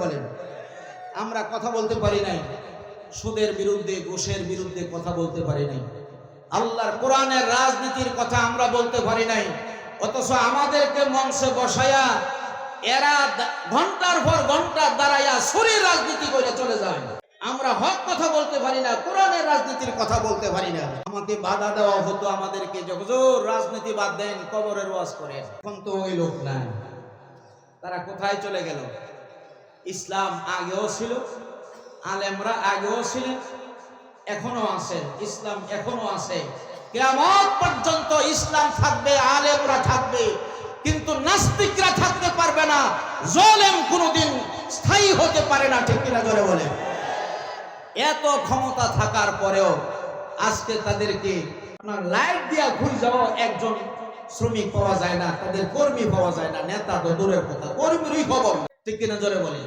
বলেন আমরা কথা বলতে পারি নাই, সুদের বিরুদ্ধে ঘুষের বিরুদ্ধে কথা বলতে পারি নাই, আল্লাহর কোরআনের রাজনীতির কথা আমরা বলতে পারি নাই। অথচ আমাদেরকে মঞ্চে বসায়া এরা ঘন্টার পর ঘন্টা দাঁড়াইয়া শরীর রাজনীতি করে চলে যায়। আমরা হক কথা বলতে পারি না, কোরআনের রাজনীতির কথা বলতে পারি না। আমাকে বাধা দেওয়া হতো, আমাদেরকে হুজুর রাজনীতি বাদ দেন, কবরের ওয়াজ করেন। এখন তো ওই লোক নাই, তারা কোথায় চলে গেল? ইসলাম আগেও ছিল, আলেমরা আগেও ছিলেন, এখনো আছেন, ইসলাম এখনো আছে। কিয়ামত পর্যন্ত ইসলাম থাকবে, আলেমরা থাকবে, কিন্তু নাস্তিকরা থাকতে পারবে না। জালেম কোনোদিন স্থায়ী হতে পারে না, ঠিক কিনা জোরে বলে? এত ক্ষমতা থাকার পরেও আজকে তাদেরকে আপনার লাইট দিয়া ঘুর যাওয়া একজন শ্রমিক পাওয়া যায় না, তাদের কর্মী পাওয়া যায় না, নেতা তো দূরের কথা, কর্মীরই খবর, ঠিক কিনা জোরে বলে?